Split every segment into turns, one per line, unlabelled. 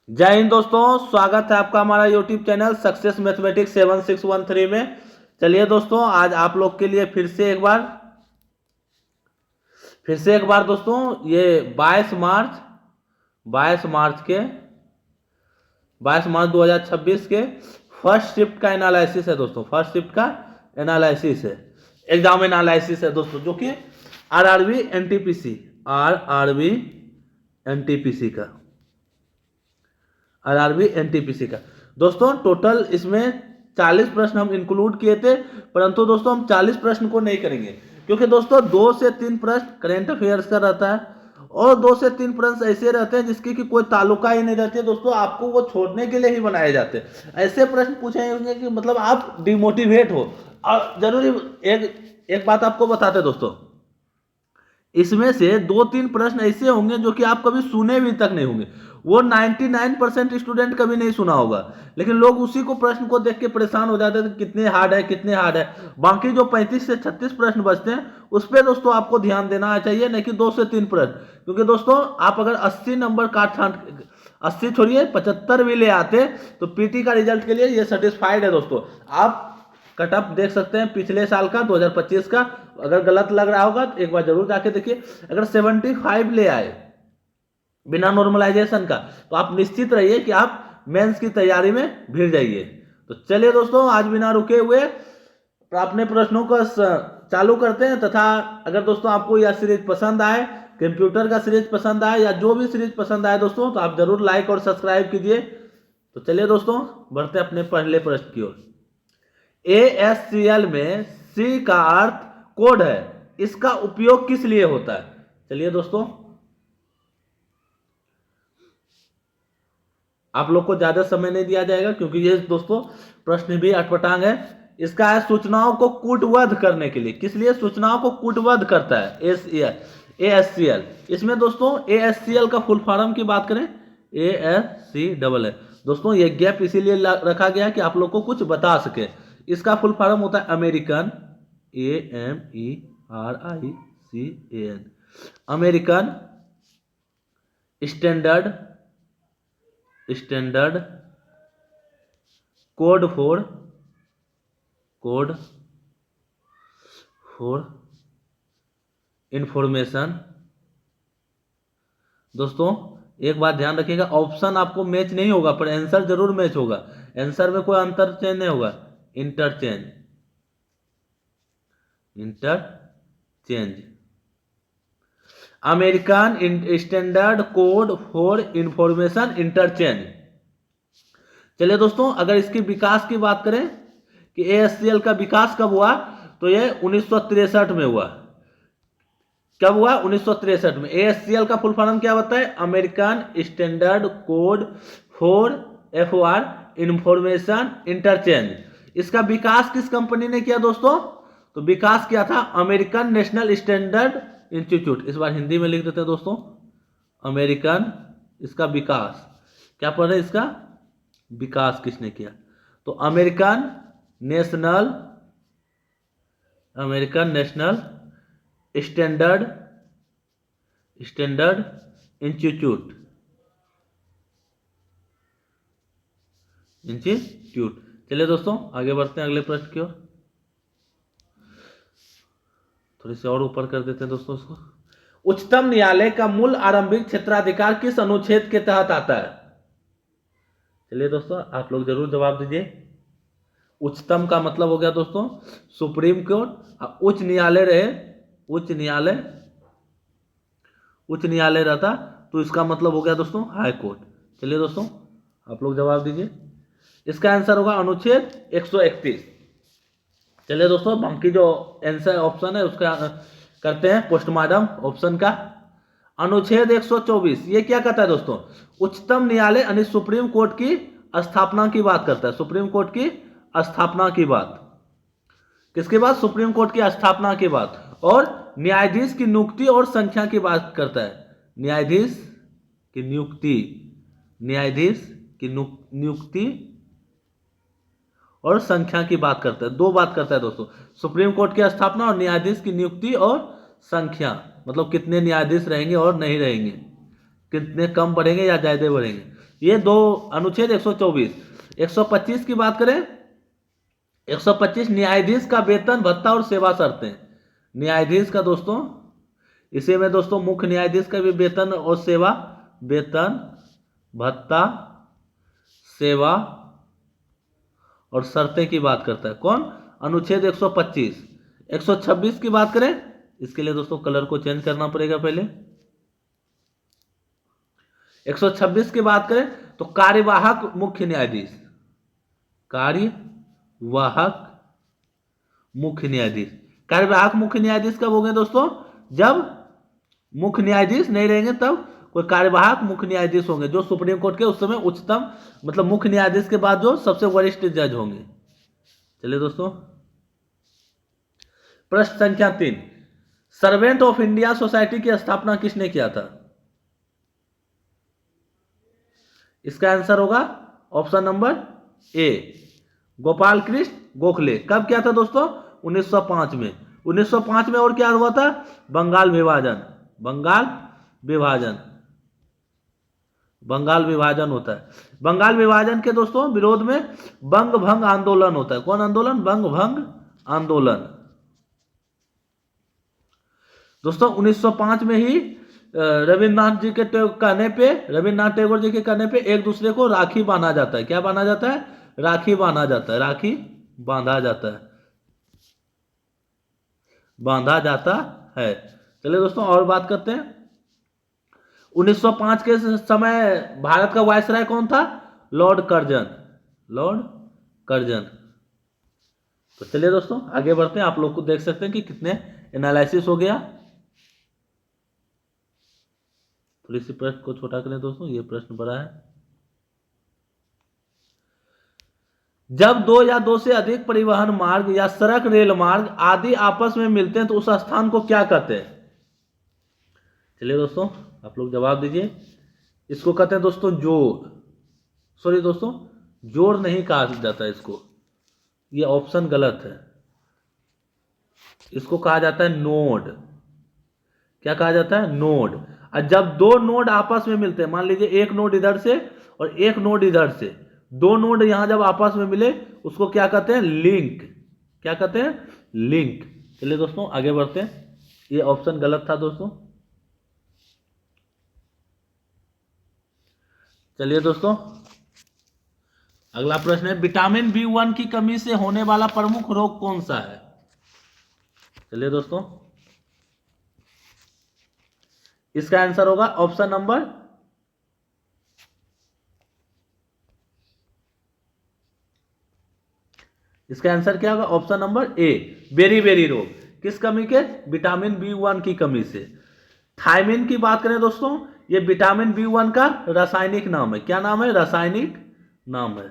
जय हिंद दोस्तों, स्वागत है आपका हमारा यूट्यूब चैनल सक्सेस मैथमेटिक्स 7613 में। चलिए दोस्तों, आज आप लोग के लिए फिर से एक बार दोस्तों ये 22 मार्च 2026 के फर्स्ट शिफ्ट का एनालिसिस है दोस्तों। फर्स्ट शिफ्ट का एनालिसिस है, एग्जाम एनालिसिस है दोस्तों, जो कि आरआरबी एनटीपीसी का दोस्तों। टोटल इसमें 40 प्रश्न हम इंक्लूड किए थे, परंतु दोस्तों हम 40 प्रश्न को नहीं करेंगे, क्योंकि दोस्तों 2 से 3 प्रश्न करेंट अफेयर्स का रहता है और 2 से 3 प्रश्न ऐसे रहते हैं जिसकी कि कोई ताल्लुका ही नहीं रहती है दोस्तों। आपको वो छोड़ने के लिए ही बनाए जाते हैं। ऐसे प्रश्न पूछे होंगे कि मतलब आप डिमोटिवेट हो। और जरूरी एक बात आपको बताते हैं दोस्तों, इसमें से 2-3 प्रश्न ऐसे होंगे जो कि आप कभी सुने भी तक नहीं होंगे। वो 99% स्टूडेंट कभी नहीं सुना होगा, लेकिन लोग उसी को प्रश्न को देख के परेशान हो जाते हैं, कितने हार्ड है कितने हार्ड है। बाकी जो 35 से 36 प्रश्न बचते हैं उस पर दोस्तों आपको ध्यान देना चाहिए, नहीं कि 2 से 3 प्रश्न। क्योंकि दोस्तों आप अगर 80 नंबर काट छांट 80 छोड़िए 75 भी ले आते तो पीटी का रिजल्ट के लिए ये सेटिस्फाइड है दोस्तों। आप कट ऑफ देख सकते हैं पिछले साल का 2025 का। अगर गलत लग रहा होगा तो एक बार जरूर जाके देखिए। अगर 75 ले आए बिना नॉर्मलाइजेशन का, तो आप निश्चित रहिए कि आप मेंस की तैयारी में भिड़ जाइए। तो चलिए दोस्तों, आज बिना रुके हुए अपने प्रश्नों को चालू करते हैं। तथा अगर दोस्तों आपको यह सीरीज पसंद आए, कंप्यूटर का सीरीज पसंद आए या जो भी सीरीज पसंद आए दोस्तों, तो आप जरूर लाइक और सब्सक्राइब कीजिए। तो चलिए दोस्तों, बढ़ते अपने पहले प्रश्न की ओर। ASCL में C का अर्थ कोड है, इसका उपयोग किस लिए होता है? चलिए दोस्तों, आप लोग को ज्यादा समय नहीं दिया जाएगा, क्योंकि ये दोस्तों प्रश्न भी अटपटांग है। इसका है सूचनाओं को कूटबद्ध करने के लिए। किस लिए सूचनाओं को कूटबद्ध करता है ASCL? इसमें दोस्तों ASCL का फुल फॉर्म की बात करें, ASCL दोस्तों, ये गैप इसीलिए रखा गया है कि आप लोग को कुछ बता सके। इसका फुल फॉर्म होता है American, AMERICAN, American standard code for information. दोस्तों एक बात ध्यान रखिएगा, ऑप्शन आपको मैच नहीं होगा पर आंसर जरूर मैच होगा। आंसर में कोई अंतर चेंज नहीं होगा। Interchange American standard code for information interchange. चलिए दोस्तों, अगर इसकी विकास की बात करें कि ASCL का विकास कब हुआ, तो ये 1963 में हुआ। कब हुआ? 1963 में। ASCL का फुल फॉर्म क्या होता है? American standard code for information interchange. इसका विकास किस कंपनी ने किया दोस्तों? तो विकास किया था अमेरिकन नेशनल स्टैंडर्ड इंस्टीट्यूट। इस बार हिंदी में लिख देते हैं दोस्तों, अमेरिकन, इसका विकास क्या पढ़ रहे, इसका विकास किसने किया? तो अमेरिकन नेशनल स्टैंडर्ड इंस्टीट्यूट। चलिए दोस्तों, आगे बढ़ते हैं अगले प्रश्न की ओर। थोड़ी सी और ऊपर कर देते हैं दोस्तों इसको। उच्चतम न्यायालय का मूल आरंभिक क्षेत्राधिकार किस अनुच्छेद के तहत आता है? चलिए दोस्तों, आप लोग जरूर जवाब दीजिए। उच्चतम का मतलब हो गया दोस्तों सुप्रीम कोर्ट। उच्च न्यायालय रहता तो इसका मतलब हो गया दोस्तों हाई कोर्ट। चलिए दोस्तों, आप लोग जवाब दीजिए। इसका आंसर होगा अनुच्छेद 131। चलिए दोस्तों, बाकी जो आंसर ऑप्शन है उसका करते हैं पोस्टमार्टम ऑप्शन का। अनुच्छेद 124 ये क्या कहता है दोस्तों? उच्चतम न्यायालय यानी सुप्रीम कोर्ट की स्थापना की बात करता है। सुप्रीम कोर्ट की स्थापना की बात किसके बाद? सुप्रीम कोर्ट की स्थापना के बाद। और न्यायाधीश की नियुक्ति और संख्या की बात करता है। न्यायाधीश की नियुक्ति और संख्या की बात करता है। 2 बात करता है दोस्तों, सुप्रीम कोर्ट की स्थापना और न्यायाधीश की नियुक्ति और संख्या, मतलब कितने न्यायाधीश रहेंगे और नहीं रहेंगे, कितने कम बढ़ेंगे या ज्यादा बढ़ेंगे। ये दो अनुच्छेद 124। 125 की बात करें, 125 न्यायाधीश का वेतन भत्ता और सेवा शर्तें। न्यायाधीश का दोस्तों, इसी में दोस्तों मुख्य न्यायाधीश का भी वेतन और सेवा, वेतन भत्ता सेवा और शर्तें की बात करता है कौन, अनुच्छेद 125। 126 की बात करें, इसके लिए दोस्तों कलर को चेंज करना पड़ेगा पहले। 126 की बात करें तो कार्यवाहक मुख्य न्यायाधीश, कार्यवाहक मुख्य न्यायाधीश। कार्यवाहक मुख्य न्यायाधीश कब होंगे दोस्तों, जब मुख्य न्यायाधीश नहीं रहेंगे तब कोई कार्यवाहक मुख्य न्यायाधीश होंगे, जो सुप्रीम कोर्ट के उस समय उच्चतम, मतलब मुख्य न्यायाधीश के बाद जो सबसे वरिष्ठ जज होंगे। चलिए दोस्तों, प्रश्न संख्या 3, सर्वेंट ऑफ इंडिया सोसाइटी की स्थापना किसने किया था? इसका आंसर होगा option number A, Gopal Krishna Gokhale. कब किया था दोस्तों? 1905 में। 1905 में और क्या हुआ था? बंगाल विभाजन, बंगाल विभाजन, बंगाल विभाजन होता है। बंगाल विभाजन के दोस्तों विरोध में बंग भंग आंदोलन होता है। कौन आंदोलन? बंग भंग आंदोलन। दोस्तों 1905 में ही रविन्द्रनाथ जी के कहने पे, रविन्द्रनाथ टैगोर जी के कहने पे एक दूसरे को राखी बांधा जाता है। क्या बांधा जाता है? राखी बांधा जाता है, राखी बांधा जाता है, बांधा जाता है। चलिए दोस्तों और बात करते हैं। 1905 के समय भारत का वायसराय कौन था? Lord Curzon, Lord Curzon. तो चलिए दोस्तों आगे बढ़ते हैं। आप लोग को देख सकते हैं कि कितने एनालिसिस हो गया। थोड़ी सी प्रश्न को छोटा करें दोस्तों, ये प्रश्न बड़ा है। जब दो या दो से अधिक परिवहन मार्ग या सड़क, रेल मार्ग आदि आपस में मिलते हैं तो उस स्थान को क्या कहते हैं? चलिए दोस्तों आप लोग जवाब दीजिए। इसको कहते हैं दोस्तों जोड़, सॉरी दोस्तों जोड़ नहीं कहा जाता इसको, ये ऑप्शन गलत है। इसको कहा जाता है नोड। क्या कहा जाता है? नोड। और जब दो नोड आपस में मिलते हैं, मान लीजिए एक नोड इधर से और एक नोड इधर से, दो नोड यहां जब आपस में मिले उसको क्या कहते हैं? लिंक। क्या कहते हैं? लिंक। चलिए दोस्तों आगे बढ़ते हैं। ये ऑप्शन गलत था दोस्तों। चलिए दोस्तों अगला प्रश्न है, विटामिन B1 की कमी से होने वाला प्रमुख रोग कौन सा है? चलिए दोस्तों इसका आंसर होगा ऑप्शन नंबर, इसका आंसर क्या होगा? ऑप्शन नंबर ए, बेरी रोग। किस कमी के? विटामिन B1 की कमी से। थायमिन की बात करें दोस्तों, ये विटामिन B1 का रासायनिक नाम है। क्या नाम है? रासायनिक नाम है।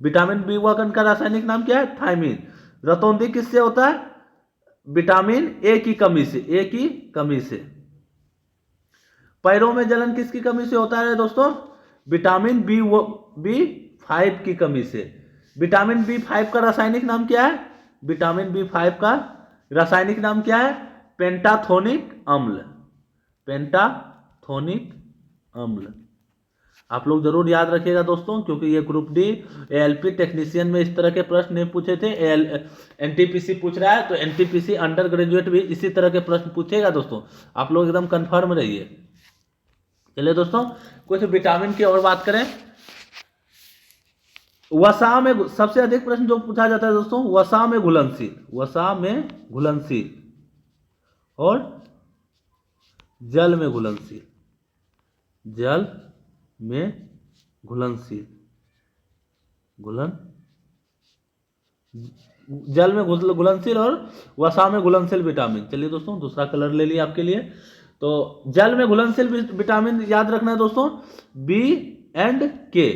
विटामिन B1 का रासायनिक नाम क्या है? थायमिन। रतौंधी किससे होता है? विटामिन ए की कमी से, ए की कमी से। पैरों में जलन किसकी कमी से होता है दोस्तों? विटामिन B5 की कमी से। विटामिन B5 का रासायनिक नाम क्या है? विटामिन B5 का रासायनिक नाम क्या है? पेंटाथोनिक अम्ल, पेंटाथोनिक अम्ल। आप लोग जरूर याद रखिएगा दोस्तों, क्योंकि ये ग्रुप डी ALP टेक्नीशियन में इस तरह के प्रश्न नहीं पूछे थे। NTPC पूछ रहा है तो NTPC अंडर ग्रेजुएट भी इसी तरह के प्रश्न पूछेगा दोस्तों। आप लोग एकदम कंफर्म रहिए। चलिए दोस्तों कुछ विटामिन की और बात करें। वसा में सबसे अधिक प्रश्न जो पूछा जाता है दोस्तों, वसा में घुलनशील, वसा में घुलनशील और जल में घुलनशील, जल में घुलनशील, जल में घुलनशील और वसा में घुलनशील विटामिन। चलिए दोस्तों दूसरा कलर ले लिया आपके लिए। तो जल में घुलनशील विटामिन याद रखना है दोस्तों, बी एंड के,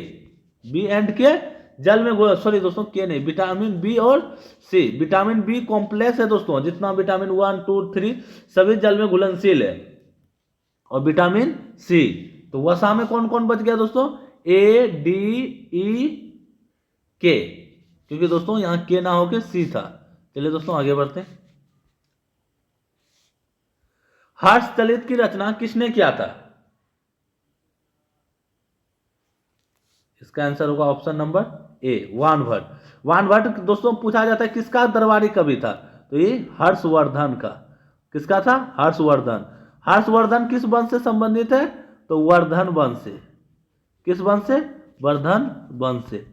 बी एंड के जल में, सॉरी दोस्तों के नहीं, विटामिन बी और सी। विटामिन बी कॉम्प्लेक्स है दोस्तों, जितना विटामिन 1 2 3 सभी जल में घुलनशील है। और विटामिन सी, तो वसा में कौन कौन बच गया दोस्तों? ए डी ई के, क्योंकि दोस्तों यहां के ना होके सी था। चलिए दोस्तों आगे बढ़ते हैं। हर्षदलित की रचना किसने किया था? इसका आंसर होगा ऑप्शन नंबर ए, वानभट। वानभट दोस्तों पूछा जाता है किसका दरबारी कवि था, तो ये हर्षवर्धन का। किसका था? हर्षवर्धन। हर्षवर्धन किस वंश से संबंधित है? तो वर्धन वंश से। किस वंश से? वर्धन वंश से।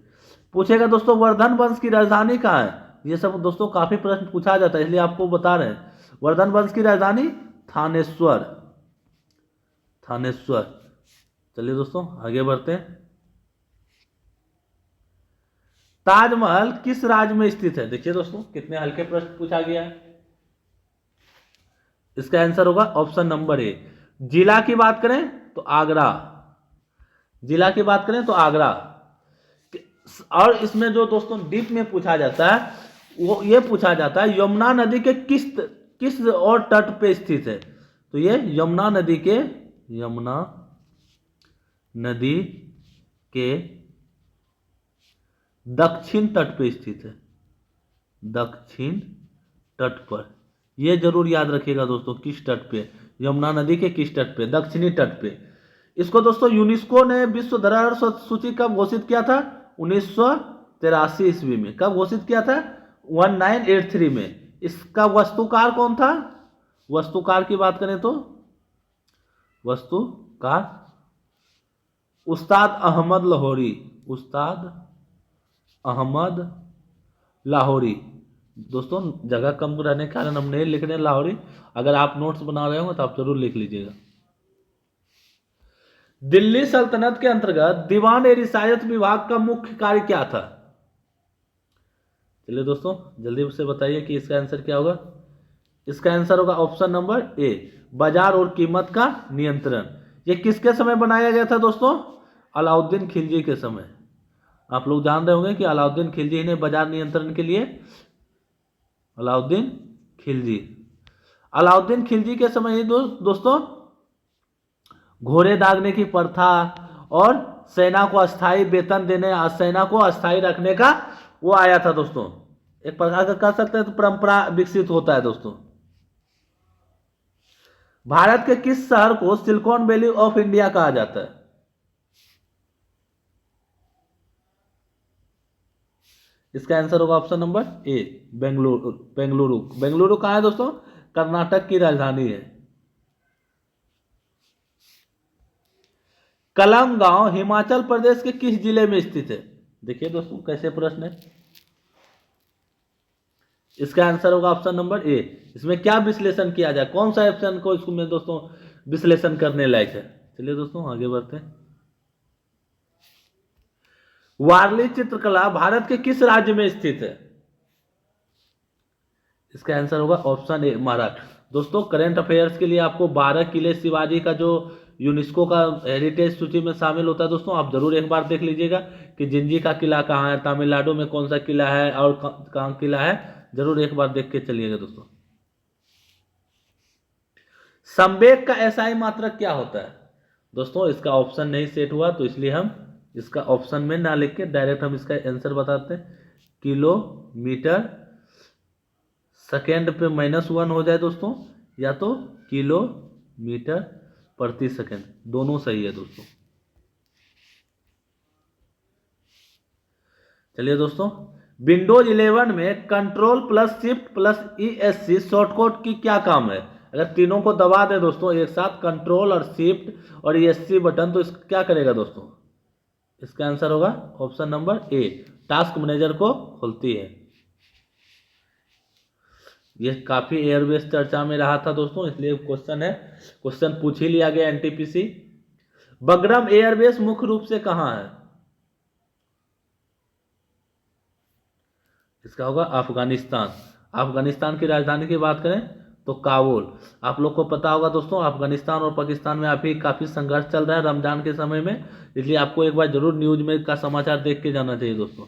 पूछेगा दोस्तों वर्धन वंश की राजधानी कहाँ है? ये सब दोस्तों काफी प्रश्न पूछा जाता है, इसलिए आपको बता रहे हैं। वर्धन वंश की राजधानी थानेश्वर। थानेश्वर। चलिए दोस्तों आगे बढ़ते हैं। ताजमहल किस राज्य में स्थित है? देखिए दोस्तों कितने हल्के प्रश्न पूछा गया है। इसका आंसर होगा ऑप्शन नंबर ए। जिला की बात करें तो आगरा। जिला की बात करें तो आगरा। और इसमें जो दोस्तों डीप में पूछा जाता है वो ये पूछा जाता है यमुना नदी के किस किस और तट पे स्थित है? तो ये यमुना नदी के दक्षिण तट पे स्थित है। दक्षिण तट पर। यह जरूर याद रखिएगा दोस्तों, किस तट पे? यमुना नदी के किस तट पे? दक्षिणी तट पे। इसको दोस्तों यूनेस्को ने विश्व धरोहर सूची कब घोषित किया था? 1983 ईस्वी में। कब घोषित किया था? 1983 में। इसका वास्तुकार कौन था? वास्तुकार की बात करें तो वास्तुकार उस्ताद अहमद लाहौरी। उस्ताद अहमद लाहौरी। दोस्तों जगह कम रहने के कारण हम नहीं लिख रहे लाहौरी। अगर आप नोट्स बना रहे हो तो आप जरूर लिख लीजिएगा। दिल्ली सल्तनत के अंतर्गत दीवान ए रिसायत विभाग का मुख्य कार्य क्या था? चलिए दोस्तों जल्दी से बताइए कि इसका आंसर क्या होगा। इसका आंसर होगा ऑप्शन नंबर ए, बाजार और कीमत का नियंत्रण। ये किसके समय बनाया गया था दोस्तों? अलाउद्दीन खिलजी के समय। आप लोग जान रहे होंगे कि अलाउद्दीन खिलजी ने बाजार नियंत्रण के लिए अलाउद्दीन खिलजी के समय ही दोस्तों घोड़े दागने की प्रथा और सेना को अस्थायी वेतन देने, सेना को अस्थायी रखने का वो आया था दोस्तों। एक प्रकार का कह सकते हैं तो परंपरा विकसित होता है दोस्तों। भारत के किस शहर को सिलिकॉन वैली ऑफ इंडिया कहा जाता है? इसका आंसर होगा option number A, Bengaluru. Bengaluru कहाँ है दोस्तों? कर्नाटक की राजधानी है। कलम गांव हिमाचल प्रदेश के किस जिले में स्थित है? देखिए दोस्तों कैसे प्रश्न है। इसका आंसर होगा ऑप्शन नंबर ए। इसमें क्या विश्लेषण किया जाए, कौन सा ऑप्शन को इसमें दोस्तों विश्लेषण करने लायक है? चलिए दोस्तों आगे बढ़ते हैं। वारली चित्रकला भारत के किस राज्य में स्थित है? इसका आंसर होगा ऑप्शन ए, महाराष्ट्र। दोस्तों करंट अफेयर्स के लिए आपको 12 किले शिवाजी का जो यूनेस्को का हेरिटेज सूची में शामिल होता है दोस्तों, आप जरूर एक बार देख लीजिएगा कि जिंजी का किला कहाँ है, तमिलनाडु में कौन सा किला है और कहाँ किला है, जरूर एक बार देख के चलिएगा दोस्तों। संवेग का एसआई मात्रक क्या होता है? दोस्तों इसका ऑप्शन नहीं सेट हुआ तो इसलिए हम इसका ऑप्शन में ना लिख के डायरेक्ट हम इसका आंसर बताते हैं। किलोमीटर सेकेंड पे -1 हो जाए दोस्तों, या तो किलोमीटर प्रति सेकेंड, दोनों सही है दोस्तों। चलिए दोस्तों विंडोज 11 में control plus shift plus ESC shortcut की क्या काम है? अगर तीनों को दबा दे दोस्तों एक साथ, कंट्रोल और शिफ्ट और ESC बटन, तो इसका क्या करेगा दोस्तों? इसका आंसर होगा option number A, task manager को खोलती है। ये काफी एयरबेस चर्चा में रहा था दोस्तों, इसलिए क्वेश्चन पूछ ही लिया गया NTPC। बगरम एयरबेस मुख्य रूप से कहां है? इसका होगा अफगानिस्तान। अफगानिस्तान की राजधानी की बात करें तो काबुल। आप लोग को पता होगा दोस्तों अफगानिस्तान और पाकिस्तान में अभी काफी संघर्ष चल रहा है रमजान के समय में, इसलिए आपको एक बार जरूर न्यूज में का समाचार देख के जाना चाहिए दोस्तों।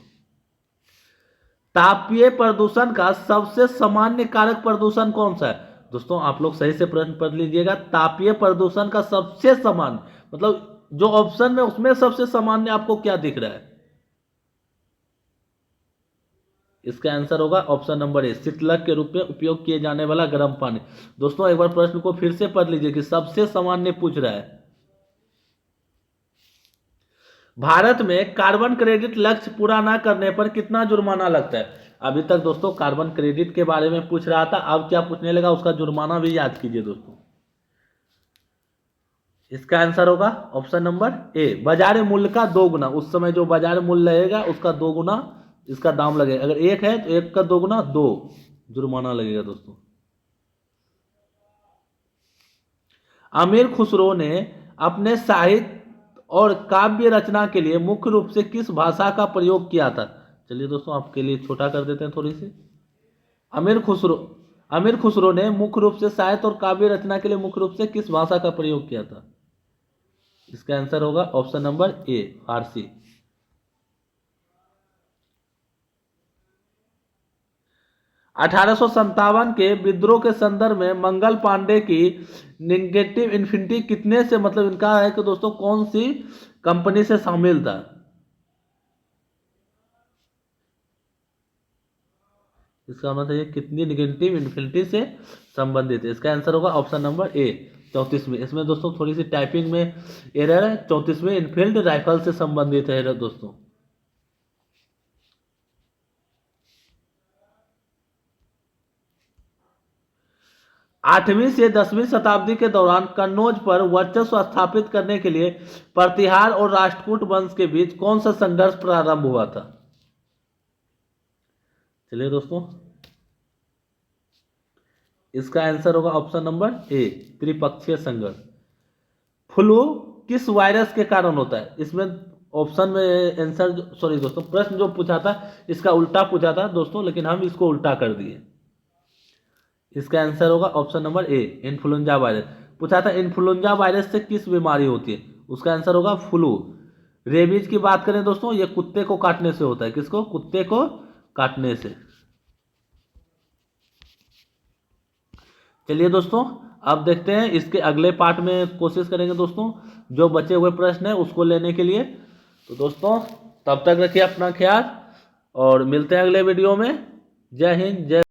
तापीय प्रदूषण का सबसे सामान्य कारक प्रदूषण कौन सा है? दोस्तों आप लोग सही से प्रश्न पढ़ लीजिएगा। तापीय प्रदूषण का सबसे सामान्य मतलब जो ऑप्शन में उसमें सबसे सामान्य आपको क्या दिख रहा है? इसका आंसर होगा ऑप्शन नंबर ए, शीतलक के रूप में उपयोग किए जाने वाला गर्म पानी। दोस्तों एक बार प्रश्न को फिर से पढ़ लीजिए कि सबसे सामान्य पूछ रहा है। भारत में कार्बन क्रेडिट लक्ष्य पूरा ना करने पर कितना जुर्माना लगता है? अभी तक दोस्तों कार्बन क्रेडिट के बारे में पूछ रहा था, अब क्या पूछने लगा, उसका जुर्माना भी याद कीजिए दोस्तों। इसका आंसर होगा ऑप्शन नंबर ए, बाजार मूल्य का 2 गुना। उस समय जो बाजार मूल्य लगेगा उसका 2 गुना इसका दाम लगेगा। अगर 1 है तो 1 का 2 गुना 2 जुर्माना लगेगा दोस्तों। अमीर खुसरो ने अपने साहित्य और काव्य रचना के लिए मुख्य रूप से किस भाषा का प्रयोग किया था? चलिए दोस्तों आपके लिए छोटा कर देते हैं थोड़ी सी। अमीर खुसरो अमीर खुसरो ने मुख्य रूप से साहित्य और काव्य रचना के लिए मुख्य रूप से किस भाषा का प्रयोग किया था? इसका आंसर होगा ऑप्शन नंबर ए, फारसी। 1857 के विद्रोह के संदर्भ में मंगल पांडे की निगेटिव इन्फिनिटी कितने से, मतलब इनका है कि दोस्तों कौन सी कंपनी से शामिल था? इसका मतलब ये कितनी निगेटिव इन्फिनिटी से संबंधित है? इसका आंसर होगा ऑप्शन नंबर ए, 34वीं। इसमें दोस्तों थोड़ी सी टाइपिंग में एरर है। 34वीं इनफील्ड राइफल से संबंधित है दोस्तों। 8वीं से 10वीं शताब्दी के दौरान कन्नौज पर वर्चस्व स्थापित करने के लिए प्रतिहार और राष्ट्रकूट वंश के बीच कौन सा संघर्ष प्रारंभ हुआ था? चलिए दोस्तों इसका आंसर होगा ऑप्शन नंबर ए, त्रिपक्षीय संघर्ष। फ्लू किस वायरस के कारण होता है? इसमें ऑप्शन में आंसर, सॉरी दोस्तों, प्रश्न जो पूछा था इसका उल्टा पूछा था दोस्तों, लेकिन हम इसको उल्टा कर दिए। इसका आंसर होगा option number A, influenza virus. पूछा था इन्फ्लुएंजा वायरस से किस बीमारी होती है? उसका आंसर होगा फ्लू। रेबीज की बात करें दोस्तों, ये कुत्ते को काटने से होता है। किसको? कुत्ते को काटने से। चलिए दोस्तों अब देखते हैं इसके अगले पार्ट में, कोशिश करेंगे दोस्तों जो बचे हुए प्रश्न है उसको लेने के लिए। तो दोस्तों तब तक रखिए अपना ख्याल और मिलते हैं अगले वीडियो में। जय हिंद, जय